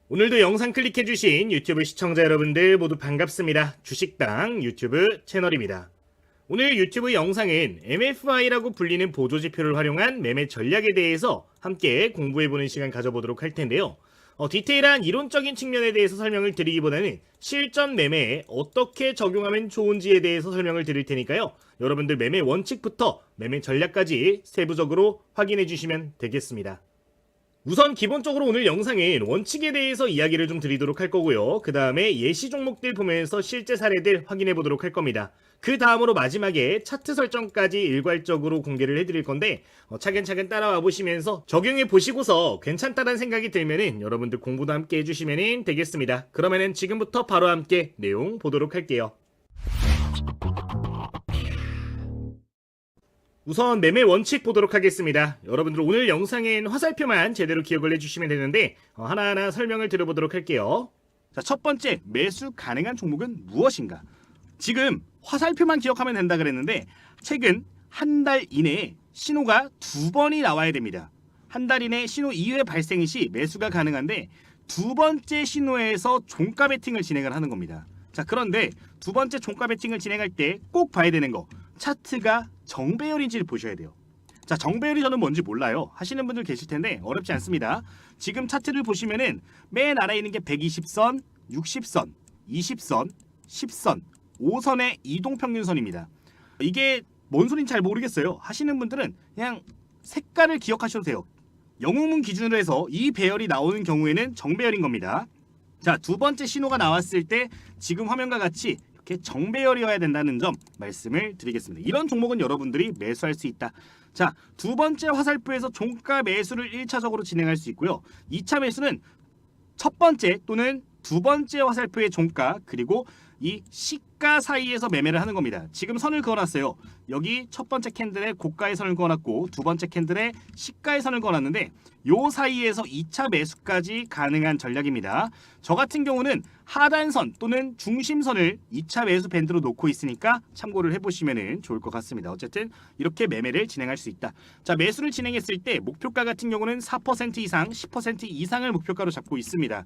오늘도 영상 클릭해주신 유튜브 시청자 여러분들 모두 반갑습니다. 주식당 유튜브 채널입니다. 오늘 유튜브 영상은 MFI라고 불리는 보조지표를 활용한 매매 전략에 대해서 함께 공부해보는 시간 가져보도록 할 텐데요. 디테일한 이론적인 측면에 대해서 설명을 드리기보다는 실전 매매에 어떻게 적용하면 좋은지에 대해서 설명을 드릴 테니까요. 여러분들 매매 원칙부터 매매 전략까지 세부적으로 확인해 주시면 되겠습니다. 우선 기본적으로 오늘 영상은 원칙에 대해서 이야기를 좀 드리도록 할 거고요. 그 다음에 예시 종목들 보면서 실제 사례들 확인해 보도록 할 겁니다. 그 다음으로 마지막에 차트 설정까지 일괄적으로 공개를 해드릴 건데 차근차근 따라와 보시면서 적용해 보시고서 괜찮다는 생각이 들면은 여러분들 공부도 함께 해주시면 되겠습니다. 그러면은 지금부터 바로 함께 내용 보도록 할게요. 우선 매매 원칙 보도록 하겠습니다. 여러분들 오늘 영상엔 화살표만 제대로 기억을 해주시면 되는데 하나하나 설명을 드려보도록 할게요. 자, 첫 번째, 매수 가능한 종목은 무엇인가? 지금 화살표만 기억하면 된다 그랬는데 최근 한 달 이내에 신호가 2번이 나와야 됩니다. 한 달 이내 신호 이후에 발생 시 매수가 가능한데 두 번째 신호에서 종가 베팅을 진행을 하는 겁니다. 자, 그런데 두 번째 종가 베팅을 진행할 때 꼭 봐야 되는 거, 차트가 정배열인지를 보셔야 돼요. 자, 정배열이 저는 뭔지 몰라요 하시는 분들 계실 텐데 어렵지 않습니다. 지금 차트를 보시면은 맨 아래에 있는 게 120선, 60선, 20선, 10선, 5선의 이동평균선입니다. 이게 뭔 소린지 잘 모르겠어요 하시는 분들은 그냥 색깔을 기억하셔도 돼요. 영웅문 기준으로 해서 이 배열이 나오는 경우에는 정배열인 겁니다. 자, 두 번째 신호가 나왔을 때 지금 화면과 같이 이렇게 정배열이어야 된다는 점 말씀을 드리겠습니다. 이런 종목은 여러분들이 매수할 수 있다. 자, 두 번째 화살표에서 종가 매수를 1차적으로 진행할 수 있고요. 2차 매수는 첫 번째 또는 두 번째 화살표의 종가 그리고 이 시가 사이에서 매매를 하는 겁니다. 지금 선을 그어놨어요. 여기 첫 번째 캔들에 고가의 선을 그어놨고 두 번째 캔들에 시가의 선을 그어놨는데 요 사이에서 2차 매수까지 가능한 전략입니다. 저 같은 경우는 하단선 또는 중심선을 2차 매수 밴드로 놓고 있으니까 참고를 해보시면 좋을 것 같습니다. 어쨌든 이렇게 매매를 진행할 수 있다. 자, 매수를 진행했을 때 목표가 같은 경우는 4% 이상, 10% 이상을 목표가로 잡고 있습니다.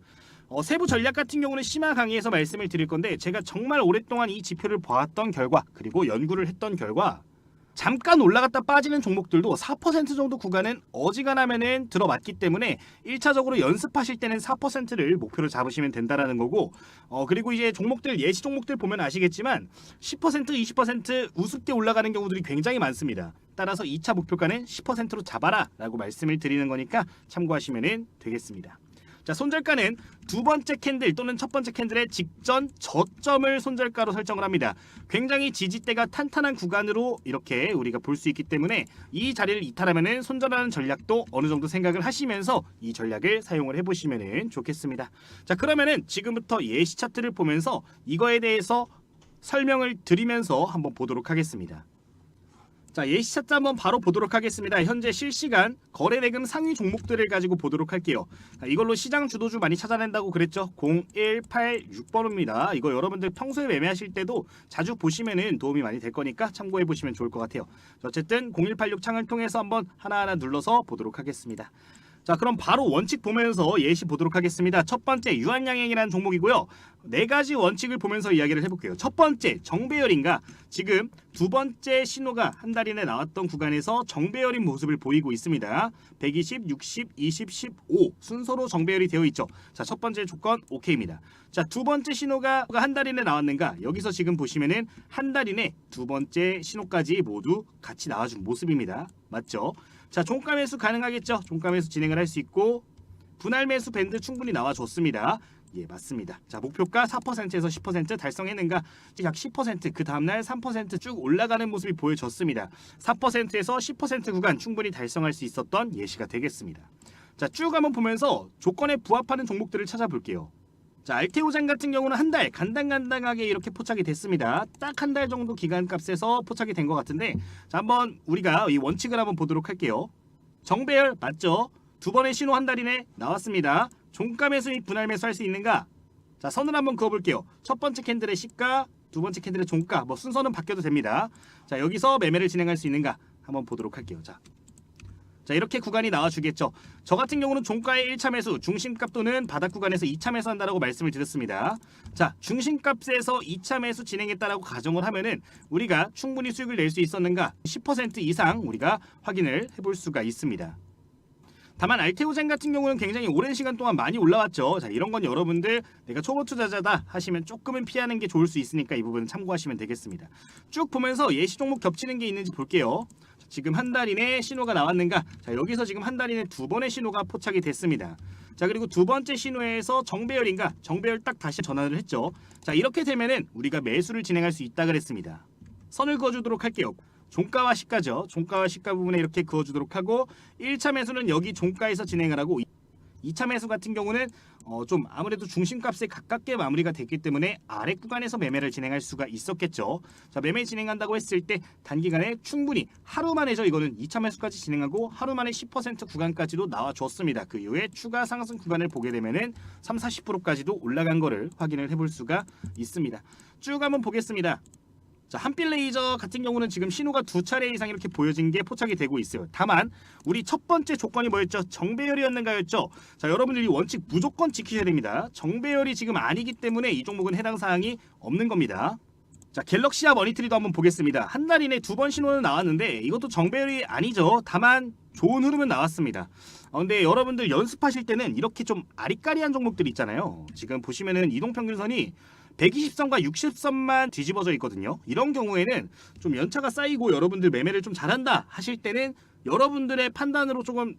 세부 전략 같은 경우는 심화 강의에서 말씀을 드릴 건데 제가 정말 오랫동안 이 지표를 봐왔던 결과 그리고 연구를 했던 결과 잠깐 올라갔다 빠지는 종목들도 4% 정도 구간은 어지간하면은 들어맞기 때문에 1차적으로 연습하실 때는 4%를 목표로 잡으시면 된다라는 거고 그리고 이제 종목들 예시 종목들 보면 아시겠지만 10% 20% 우습게 올라가는 경우들이 굉장히 많습니다. 따라서 2차 목표가는 10%로 잡아라 라고 말씀을 드리는 거니까 참고하시면 되겠습니다. 자, 손절가는 두 번째 캔들 또는 첫 번째 캔들의 직전 저점을 손절가로 설정을 합니다. 굉장히 지지대가 탄탄한 구간으로 이렇게 우리가 볼 수 있기 때문에 이 자리를 이탈하면 손절하는 전략도 어느 정도 생각을 하시면서 이 전략을 사용을 해보시면 좋겠습니다. 자, 그러면은 지금부터 예시 차트를 보면서 이거에 대해서 설명을 드리면서 한번 보도록 하겠습니다. 자, 예시 차트 한번 바로 보도록 하겠습니다. 현재 실시간 거래대금 상위 종목들을 가지고 보도록 할게요. 자, 이걸로 시장 주도주 많이 찾아낸다고 그랬죠. 0186번호입니다. 이거 여러분들 평소에 매매하실 때도 자주 보시면은 도움이 많이 될 거니까 참고해 보시면 좋을 것 같아요. 자, 어쨌든 0186 창을 통해서 한번 하나하나 눌러서 보도록 하겠습니다. 자, 그럼 바로 원칙 보면서 예시 보도록 하겠습니다. 첫 번째 유한양행이라는 종목이고요. 네 가지 원칙을 보면서 이야기를 해볼게요. 첫 번째 정배열인가? 지금 두 번째 신호가 한 달 이내 나왔던 구간에서 정배열인 모습을 보이고 있습니다. 120, 60, 20, 15 순서로 정배열이 되어 있죠. 자, 첫 번째 조건 오케이입니다. 자, 두 번째 신호가 한 달 이내 나왔는가? 여기서 지금 보시면은 한 달 이내 두 번째 신호까지 모두 같이 나와준 모습입니다. 맞죠? 자, 종가 매수 가능하겠죠? 종가 매수 진행을 할 수 있고 분할 매수 밴드 충분히 나와줬습니다. 예, 맞습니다. 자, 목표가 4%에서 10% 달성했는가? 즉 약 10%, 그 다음날 3% 쭉 올라가는 모습이 보여졌습니다. 4%에서 10% 구간 충분히 달성할 수 있었던 예시가 되겠습니다. 자, 쭉 한번 보면서 조건에 부합하는 종목들을 찾아볼게요. 자, 알테오장 같은 경우는 한 달 간당간당하게 이렇게 포착이 됐습니다. 딱 한 달 정도 기간값에서 포착이 된 것 같은데 자, 한번 우리가 이 원칙을 한번 보도록 할게요. 정배열 맞죠? 두 번의 신호 한 달 이내 나왔습니다. 종가 매수 및 분할 매수 할 수 있는가? 자, 선을 한번 그어볼게요. 첫 번째 캔들의 시가, 두 번째 캔들의 종가, 순서는 바뀌어도 됩니다. 자, 여기서 매매를 진행할 수 있는가? 한번 보도록 할게요. 자, 자, 이렇게 구간이 나와주겠죠. 저 같은 경우는 종가의 1차 매수, 중심값 또는 바닥 구간에서 2차 매수한다라고 말씀을 드렸습니다. 자, 중심값에서 2차 매수 진행했다라고 가정을 하면은 우리가 충분히 수익을 낼 수 있었는가 10% 이상 우리가 확인을 해볼 수가 있습니다. 다만 알테오젠 같은 경우는 굉장히 오랜 시간 동안 많이 올라왔죠. 자, 이런 건 여러분들 내가 초보 투자자다 하시면 조금은 피하는 게 좋을 수 있으니까 이 부분은 참고하시면 되겠습니다. 쭉 보면서 예시 종목 겹치는 게 있는지 볼게요. 지금 한 달 이내 신호가 나왔는가? 자, 여기서 지금 한 달 이내 두 번의 신호가 포착이 됐습니다. 자, 그리고 두 번째 신호에서 정배열인가? 정배열 딱 다시 전환을 했죠. 자, 이렇게 되면은 우리가 매수를 진행할 수 있다 그랬습니다. 선을 그어주도록 할게요. 종가와 시가죠. 종가와 시가 부분에 이렇게 그어주도록 하고 1차 매수는 여기 종가에서 진행을 하고 2차 매수 같은 경우는 좀 아무래도 중심값에 가깝게 마무리가 됐기 때문에 아래 구간에서 매매를 진행할 수가 있었겠죠. 자, 매매 진행한다고 했을 때 단기간에 충분히 하루 만에죠. 이거는 2차 매수까지 진행하고 하루 만에 10% 구간까지도 나와줬습니다. 그 이후에 추가 상승 구간을 보게 되면은 30-40%까지도 올라간 거를 확인을 해볼 수가 있습니다. 쭉 한번 보겠습니다. 자, 한빛 레이저 같은 경우는 지금 신호가 두 차례 이상 이렇게 보여진 게 포착이 되고 있어요. 다만 우리 첫 번째 조건이 뭐였죠? 정배열이었는가였죠? 자, 여러분들이 원칙 무조건 지키셔야 됩니다. 정배열이 지금 아니기 때문에 이 종목은 해당 사항이 없는 겁니다. 자, 갤럭시아 머니트리도 한번 보겠습니다. 한 달 이내 두 번 신호는 나왔는데 이것도 정배열이 아니죠. 다만 좋은 흐름은 나왔습니다. 근데 여러분들 연습하실 때는 이렇게 좀 아리까리한 종목들 있잖아요. 지금 보시면은 이동평균선이 120선과 60선만 뒤집어져 있거든요. 이런 경우에는 좀 연차가 쌓이고 여러분들 매매를 좀 잘한다 하실 때는 여러분들의 판단으로 조금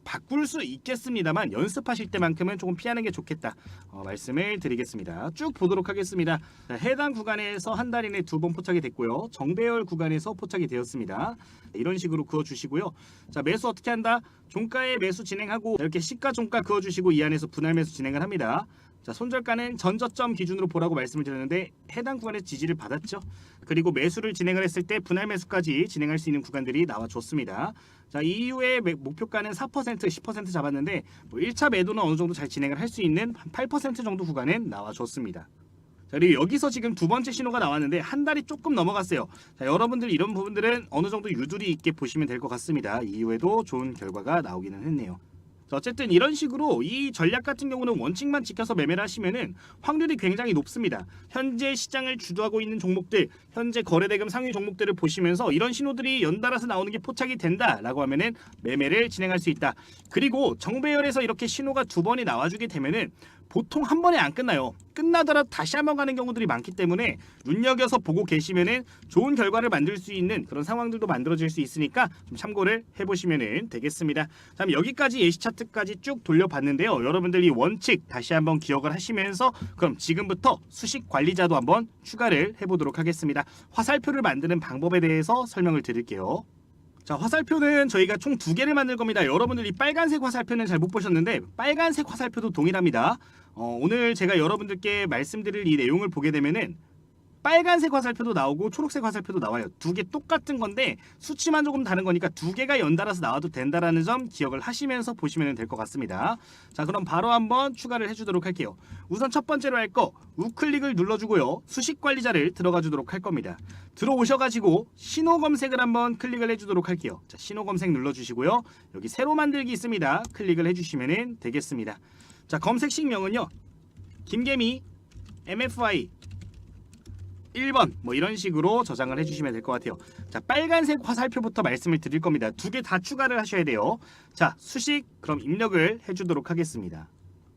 바꿀 수 있겠습니다만 연습하실 때만큼은 조금 피하는 게 좋겠다 말씀을 드리겠습니다. 쭉 보도록 하겠습니다. 자, 해당 구간에서 한 달 이내 두 번 포착이 됐고요. 정배열 구간에서 포착이 되었습니다. 이런 식으로 그어주시고요. 자, 매수 어떻게 한다? 종가에 매수 진행하고 이렇게 시가 종가 그어주시고 이 안에서 분할 매수 진행을 합니다. 자, 손절가는 전저점 기준으로 보라고 말씀을 드렸는데 해당 구간에 지지를 받았죠. 그리고 매수를 진행을 했을 때 분할 매수까지 진행할 수 있는 구간들이 나와줬습니다. 자, 이후에 목표가는 4%, 10% 잡았는데 1차 매도는 어느 정도 잘 진행을 할 수 있는 8% 정도 구간은 나와줬습니다. 자, 그리고 여기서 지금 두 번째 신호가 나왔는데 한 달이 조금 넘어갔어요. 자, 여러분들 이런 부분들은 어느 정도 유두리 있게 보시면 될 것 같습니다. 이후에도 좋은 결과가 나오기는 했네요. 어쨌든 이런 식으로 이 전략 같은 경우는 원칙만 지켜서 매매를 하시면은 확률이 굉장히 높습니다. 현재 시장을 주도하고 있는 종목들, 현재 거래대금 상위 종목들을 보시면서 이런 신호들이 연달아서 나오는 게 포착이 된다라고 하면은 매매를 진행할 수 있다. 그리고 정배열에서 이렇게 신호가 두 번이 나와주게 되면은 보통 한 번에 안 끝나요. 끝나더라도 다시 한번 가는 경우들이 많기 때문에 눈여겨서 보고 계시면은 좋은 결과를 만들 수 있는 그런 상황들도 만들어질 수 있으니까 좀 참고를 해보시면 되겠습니다. 자, 여기까지 예시 차트까지 쭉 돌려봤는데요. 여러분들이 원칙 다시 한번 기억을 하시면서 그럼 지금부터 수식 관리자도 한번 추가를 해보도록 하겠습니다. 화살표를 만드는 방법에 대해서 설명을 드릴게요. 자, 화살표는 저희가 총 두 개를 만들 겁니다. 여러분들이 빨간색 화살표는 잘 못 보셨는데 빨간색 화살표도 동일합니다. 오늘 제가 여러분들께 말씀드릴 이 내용을 보게 되면은 빨간색 화살표도 나오고 초록색 화살표도 나와요. 두 개 똑같은 건데 수치만 조금 다른 거니까 두 개가 연달아서 나와도 된다라는 점 기억을 하시면서 보시면 될 것 같습니다. 자, 그럼 바로 한번 추가를 해주도록 할게요. 우선 첫 번째로 할 거 우클릭을 눌러주고요. 수식 관리자를 들어가 주도록 할 겁니다. 들어오셔가지고 신호 검색을 한번 클릭을 해주도록 할게요. 자, 신호 검색 눌러주시고요. 여기 새로 만들기 있습니다. 클릭을 해주시면 되겠습니다. 자, 검색식명은요. 김개미 MFI 1번 뭐 이런 식으로 저장을 해주시면 될 것 같아요. 자, 빨간색 화살표부터 말씀을 드릴 겁니다. 두 개 다 추가를 하셔야 돼요. 자, 수식 그럼 입력을 해주도록 하겠습니다.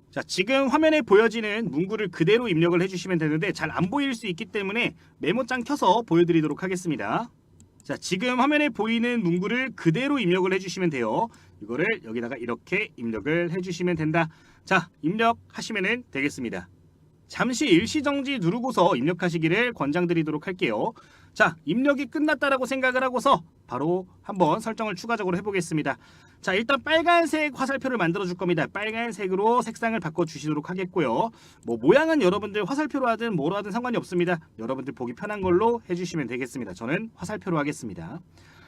자, 지금 화면에 보여지는 문구를 그대로 입력을 해주시면 되는데 잘 안 보일 수 있기 때문에 메모장 켜서 보여드리도록 하겠습니다. 자, 지금 화면에 보이는 문구를 그대로 입력을 해주시면 돼요. 이거를 여기다가 이렇게 입력을 해주시면 된다. 자, 입력하시면 되겠습니다. 잠시 일시정지 누르고서 입력하시기를 권장드리도록 할게요. 자, 입력이 끝났다라고 생각을 하고서 바로 한번 설정을 추가적으로 해보겠습니다. 자, 일단 빨간색 화살표를 만들어 줄 겁니다. 빨간색으로 색상을 바꿔 주시도록 하겠고요. 뭐 모양은 여러분들 화살표로 하든 뭐로 하든 상관이 없습니다. 여러분들 보기 편한 걸로 해주시면 되겠습니다. 저는 화살표로 하겠습니다.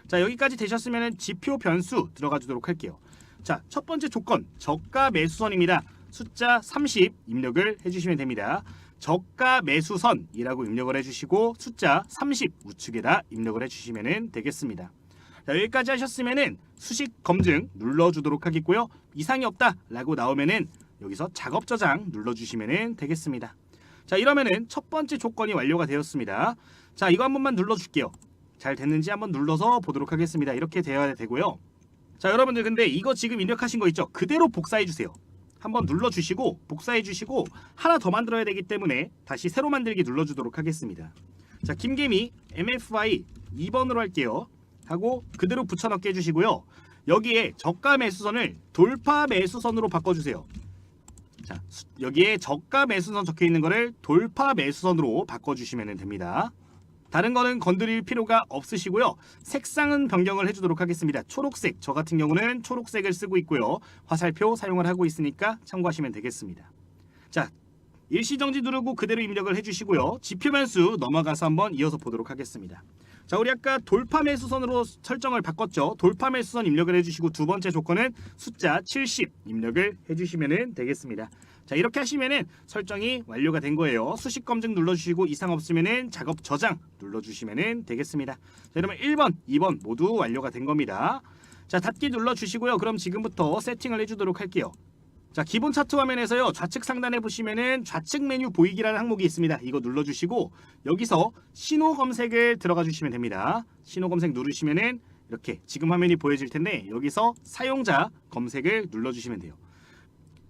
자, 여기까지 되셨으면 지표 변수 들어가 주도록 할게요. 자, 첫 번째 조건 저가 매수선입니다. 숫자 30 입력을 해주시면 됩니다. 저가 매수선이라고 입력을 해주시고 숫자 30 우측에다 입력을 해주시면 되겠습니다. 자, 여기까지 하셨으면은 수식 검증 눌러주도록 하겠고요. 이상이 없다라고 나오면은 여기서 작업 저장 눌러주시면 되겠습니다. 자, 이러면은 첫 번째 조건이 완료가 되었습니다. 자, 이거 한 번만 눌러줄게요. 잘 됐는지 한번 눌러서 보도록 하겠습니다. 이렇게 되어야 되고요. 자, 여러분들 근데 이거 지금 입력하신 거 있죠? 그대로 복사해 주세요. 한번 눌러주시고 복사해 주시고 하나 더 만들어야 되기 때문에 다시 새로 만들기 눌러주도록 하겠습니다. 자, 김개미 MFI 2번으로 할게요. 하고 그대로 붙여넣기 해주시고요. 여기에 저가 매수선을 돌파 매수선으로 바꿔주세요. 자, 여기에 저가 매수선 적혀있는 거를 돌파 매수선으로 바꿔주시면 됩니다. 다른 거는 건드릴 필요가 없으시고요. 색상은 변경을 해주도록 하겠습니다. 초록색, 저 같은 경우는 초록색을 쓰고 있고요. 화살표 사용을 하고 있으니까 참고하시면 되겠습니다. 자, 일시정지 누르고 그대로 입력을 해주시고요. 지표변수 넘어가서 한번 이어서 보도록 하겠습니다. 자, 우리 아까 돌파 매수선으로 설정을 바꿨죠. 돌파 매수선 입력을 해주시고 두 번째 조건은 숫자 70 입력을 해주시면 되겠습니다. 자, 이렇게 하시면은 설정이 완료가 된 거예요. 수식 검증 눌러주시고 이상 없으면은 작업 저장 눌러주시면 되겠습니다. 자, 그러면 1번, 2번 모두 완료가 된 겁니다. 자, 닫기 눌러주시고요. 그럼 지금부터 세팅을 해주도록 할게요. 자, 기본 차트 화면에서요. 좌측 상단에 보시면은 좌측 메뉴 보이기라는 항목이 있습니다. 이거 눌러주시고 여기서 신호 검색을 들어가 주시면 됩니다. 신호 검색 누르시면은 이렇게 지금 화면이 보여질 텐데 여기서 사용자 검색을 눌러주시면 돼요.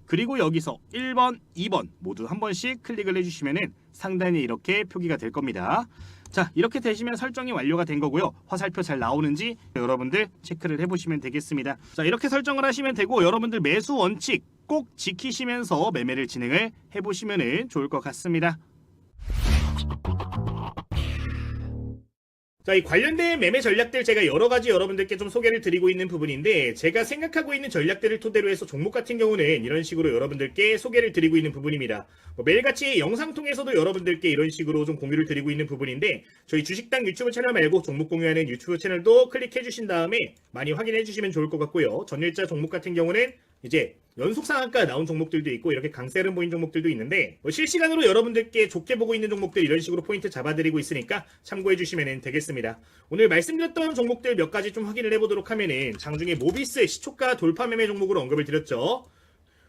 그리고 여기서 1번, 2번 모두 한 번씩 클릭을 해주시면은 상단에 이렇게 표기가 될 겁니다. 자, 이렇게 되시면 설정이 완료가 된 거고요. 화살표 잘 나오는지 여러분들 체크를 해보시면 되겠습니다. 자, 이렇게 설정을 하시면 되고 여러분들 매수 원칙 꼭 지키시면서 매매를 진행을 해보시면 좋을 것 같습니다. 자, 이 관련된 매매 전략들 제가 여러 가지 여러분들께 좀 소개를 드리고 있는 부분인데 제가 생각하고 있는 전략들을 토대로 해서 종목 같은 경우는 이런 식으로 여러분들께 소개를 드리고 있는 부분입니다. 매일같이 영상 통해서도 여러분들께 이런 식으로 좀 공유를 드리고 있는 부분인데 저희 주식당 유튜브 채널 말고 종목 공유하는 유튜브 채널도 클릭해 주신 다음에 많이 확인해 주시면 좋을 것 같고요. 전일자 종목 같은 경우는 이제 연속 상한가 나온 종목들도 있고 이렇게 강세를 보인 종목들도 있는데 실시간으로 여러분들께 좋게 보고 있는 종목들 이런 식으로 포인트 잡아드리고 있으니까 참고해 주시면 되겠습니다. 오늘 말씀드렸던 종목들 몇 가지 좀 확인을 해보도록 하면은 장중에 모비스 시초가 돌파 매매 종목으로 언급을 드렸죠.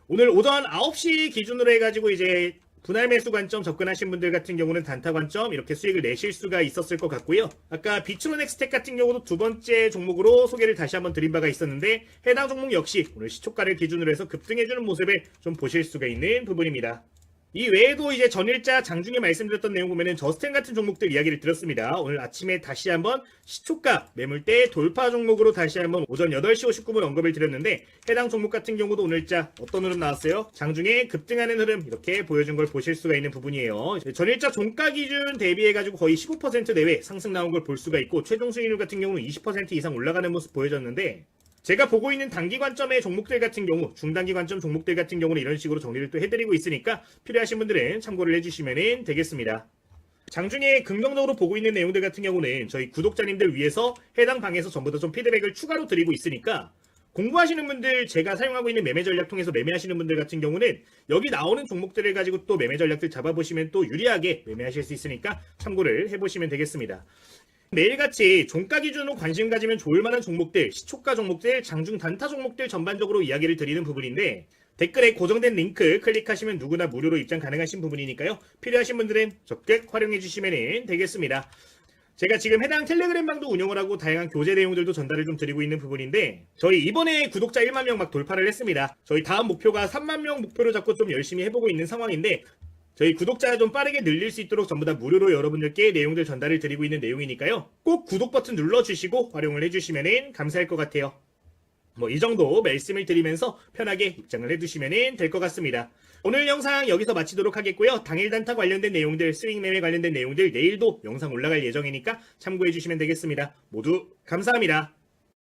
오늘 오전 9시 기준으로 해가지고 이제 분할 매수 관점 접근하신 분들 같은 경우는 단타 관점 이렇게 수익을 내실 수가 있었을 것 같고요. 아까 비트로넥스텍 같은 경우도 두 번째 종목으로 소개를 다시 한번 드린 바가 있었는데 해당 종목 역시 오늘 시초가를 기준으로 해서 급등해주는 모습을 좀 보실 수가 있는 부분입니다. 이 외에도 이제 전일자 장중에 말씀드렸던 내용 보면은 저스텐 같은 종목들 이야기를 드렸습니다. 오늘 아침에 다시 한번 시초가 매물대 돌파 종목으로 다시 한번 오전 8시 59분 언급을 드렸는데 해당 종목 같은 경우도 오늘자 어떤 흐름 나왔어요? 장중에 급등하는 흐름 이렇게 보여준 걸 보실 수가 있는 부분이에요. 전일자 종가 기준 대비해가지고 거의 15% 내외 상승 나온 걸 볼 수가 있고 최종 수익률 같은 경우는 20% 이상 올라가는 모습 보여졌는데 제가 보고 있는 단기 관점의 종목들 같은 경우, 중단기 관점 종목들 같은 경우는 이런 식으로 정리를 또 해드리고 있으니까 필요하신 분들은 참고를 해주시면 되겠습니다. 장중에 긍정적으로 보고 있는 내용들 같은 경우는 저희 구독자님들 위해서 해당 방에서 전부 다 좀 피드백을 추가로 드리고 있으니까 공부하시는 분들, 제가 사용하고 있는 매매 전략 통해서 매매하시는 분들 같은 경우는 여기 나오는 종목들을 가지고 또 매매 전략들 잡아보시면 또 유리하게 매매하실 수 있으니까 참고를 해보시면 되겠습니다. 매일같이 종가 기준으로 관심 가지면 좋을 만한 종목들, 시초가 종목들, 장중 단타 종목들 전반적으로 이야기를 드리는 부분인데 댓글에 고정된 링크 클릭하시면 누구나 무료로 입장 가능하신 부분이니까요. 필요하신 분들은 적극 활용해 주시면 되겠습니다. 제가 지금 해당 텔레그램 방도 운영을 하고 다양한 교재 내용들도 전달을 좀 드리고 있는 부분인데 저희 이번에 구독자 1만 명 막 돌파를 했습니다. 저희 다음 목표가 3만 명 목표로 잡고 좀 열심히 해보고 있는 상황인데 저희 구독자 좀 빠르게 늘릴 수 있도록 전부 다 무료로 여러분들께 내용들 전달을 드리고 있는 내용이니까요. 꼭 구독 버튼 눌러주시고 활용을 해주시면 감사할 것 같아요. 이 정도 말씀을 드리면서 편하게 입장을 해두시면 될 것 같습니다. 오늘 영상 여기서 마치도록 하겠고요. 당일 단타 관련된 내용들, 스윙 매매 관련된 내용들 내일도 영상 올라갈 예정이니까 참고해 주시면 되겠습니다. 모두 감사합니다.